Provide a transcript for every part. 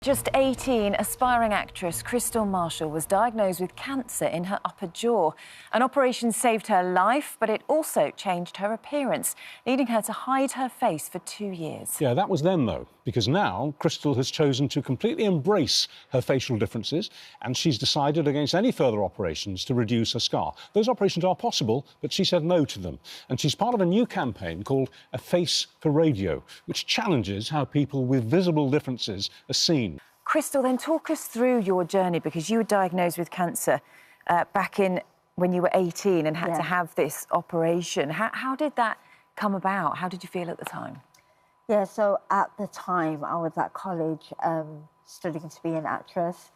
Just 18, aspiring actress Crystal Marshall was diagnosed with cancer in her upper jaw. An operation saved her life, but it also changed her appearance, leading her to hide her face for 2 years. Yeah, that was then, though, because now Crystal has chosen to completely embrace her facial differences, and she's decided against any further operations to reduce her scar. Those operations are possible, but she said no to them. And she's part of a new campaign called A Face for Radio, which challenges how people with visible differences are seen. Crystal, then talk us through your journey, because you were diagnosed with cancer back in when you were 18 and had to have this operation. How did that come about? How did you feel at the time? Yeah, so at the time I was at college studying to be an actress,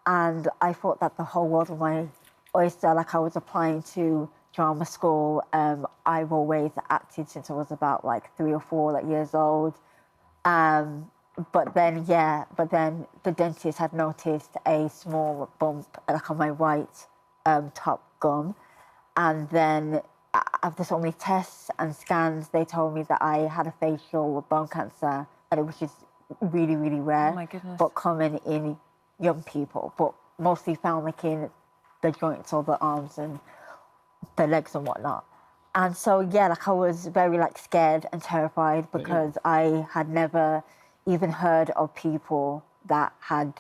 and I thought that the whole world was my oyster. Like, I was applying to drama school. I've always acted since I was about like 3 or 4 years old. But then the dentist had noticed a small bump on my right top gum, and then after so many tests and scans, they told me that I had a facial bone cancer, which is really, really rare. Oh my goodness. But common in young people, but mostly found in the joints or the arms and the legs and whatnot. And so I was very scared and terrified, because I had never even heard of people that had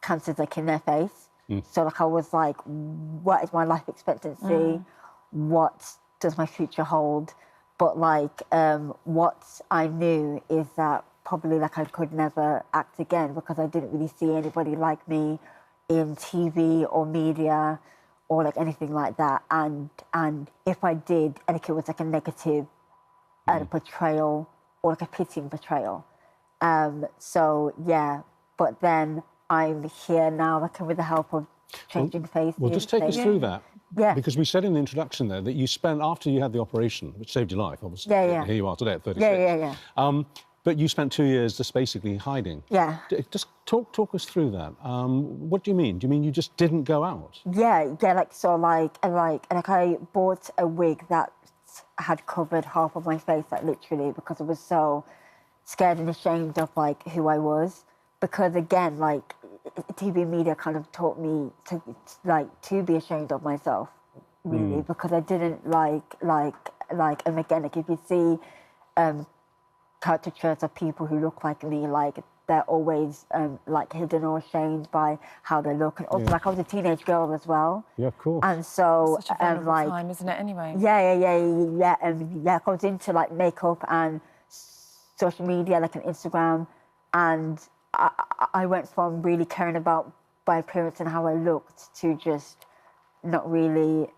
cancers in their face. So I was like, what is my life expectancy? What does my future hold? But what I knew is that probably I could never act again, because I didn't really see anybody like me in TV or media or anything like that. And if I did, it was a negative portrayal or a pitying portrayal. But then I'm here now, with the help of changing faces. Well, just take us through that. Yeah. Because we said in the introduction there that you spent, after you had the operation, which saved your life, obviously. Yeah. Here you are today at 36. Yeah. But you spent 2 years just basically hiding. Yeah. Just talk us through that. What do you mean? Do you mean you just didn't go out? Yeah. I bought a wig that had covered half of my face, literally, because I was so scared and ashamed of who I was. Because again, TV media kind of taught me to be ashamed of myself, really, because I didn't and again, if you see caricatures of people who look like me, they're always hidden or ashamed by how they look. And also, I was a teenage girl as well. Yeah, of course. And so, such a vulnerable time, isn't it? Anyway. Yeah. I was into makeup and social media, and Instagram, and I went from really caring about my appearance and how I looked to just not really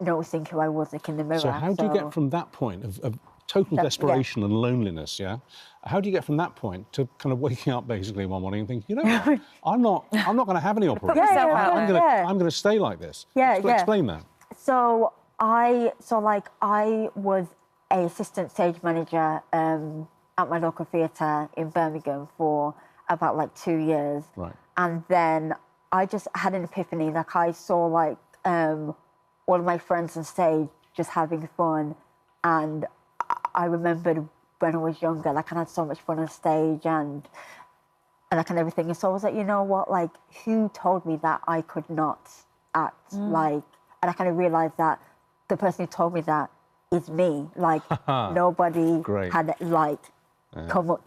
noticing who I was in the mirror. So how do you get from that point of total desperation and loneliness, how do you get from that point to kind of waking up basically one morning and thinking, I'm not going to have any operation. I'm going to stay like this. Explain that. So I was an assistant stage manager at my local theatre in Birmingham for about 2 years. Right. And then I just had an epiphany. I saw all of my friends on stage just having fun, and I remembered when I was younger, I had so much fun on stage and everything. And so I was like, you know what, who told me that I could not act? And I kind of realised that the person who told me that is me. Nobody had come up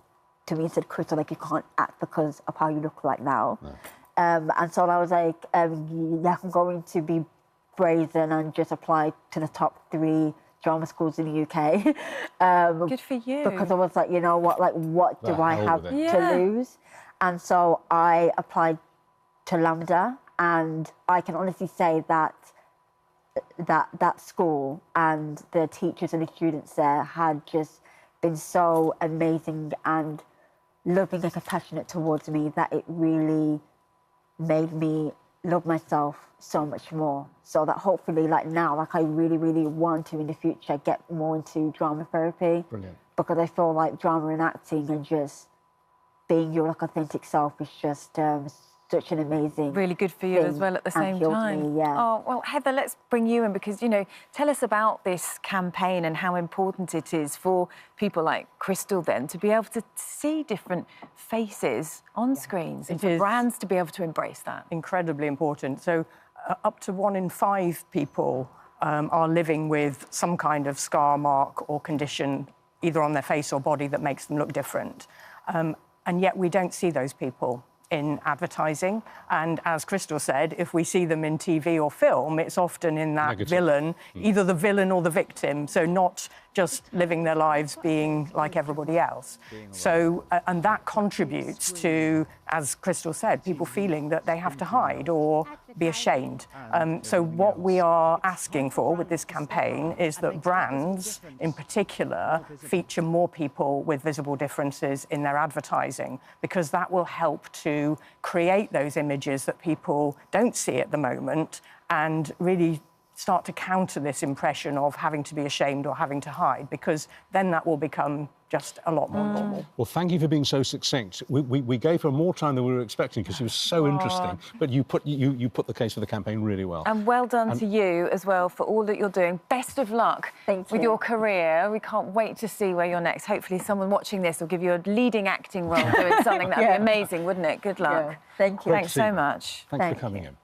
to me and said, Crystal, you can't act because of how you look now. No. And so I was like, I'm going to be brazen and just apply to the top 3 drama schools in the UK. Good for you. Because I was like, you know what, what do I have to lose? And so I applied to LAMDA, and I can honestly say that that school and the teachers and the students there had just been so amazing and loving and compassionate towards me that it really made me love myself so much more. So that hopefully, now, I really, really want to in the future get more into drama therapy. Brilliant. Because I feel drama and acting and just being your authentic self is just such an amazing really good for you as well at the same time. Me, yeah. Oh, well, Heather, let's bring you in because, you know, tell us about this campaign and how important it is for people like Crystal then to be able to see different faces on screens and for brands to be able to embrace that. Incredibly important. So up to 1 in 5 people are living with some kind of scar, mark or condition either on their face or body that makes them look different. And yet we don't see those people in advertising. And as Crystal said, if we see them in TV or film, it's often in that villain, either the villain or the victim, so not just living their lives being like everybody else. So, and that contributes to, as Crystal said, people feeling that they have to hide or be ashamed. So what we are asking for with this campaign is that brands, in particular, feature more people with visible differences in their advertising, because that will help to create those images that people don't see at the moment and really start to counter this impression of having to be ashamed or having to hide, because then that will become just a lot more normal. Well, thank you for being so succinct. We gave her more time than we were expecting because she was so interesting. But you put the case for the campaign really well. And well done to you as well for all that you're doing. Best of luck with your career. We can't wait to see where you're next. Hopefully someone watching this will give you a leading acting role doing something. That'd be amazing, wouldn't it? Good luck. Yeah. Thank you. Thanks so much. Thanks for coming in.